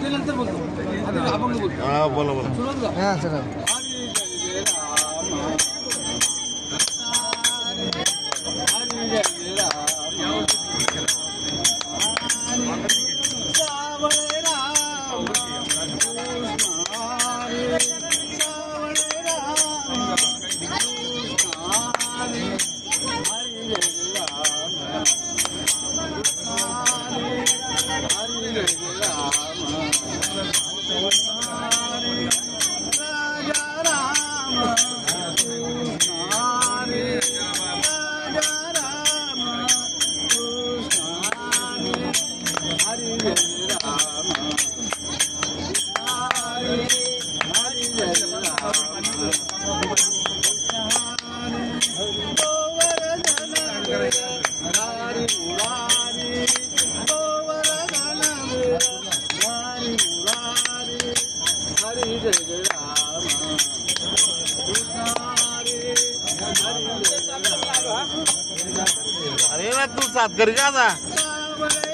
ते नंतर बोलतो आता आपण बोलतो हा बोला बोला सुरुवात का हा चला हरी जय राम सावळ राम हरी सावळ राम हरी जय राम हरी जय राम राजा राम हरी राजा राम हरी जय राम हरी जय राम गोवर्धन हरी मुरारी गोवर्धन हरी मुरारी हरी जय राम हरी हरी जय राम अरे तू सात कर का आता सावळ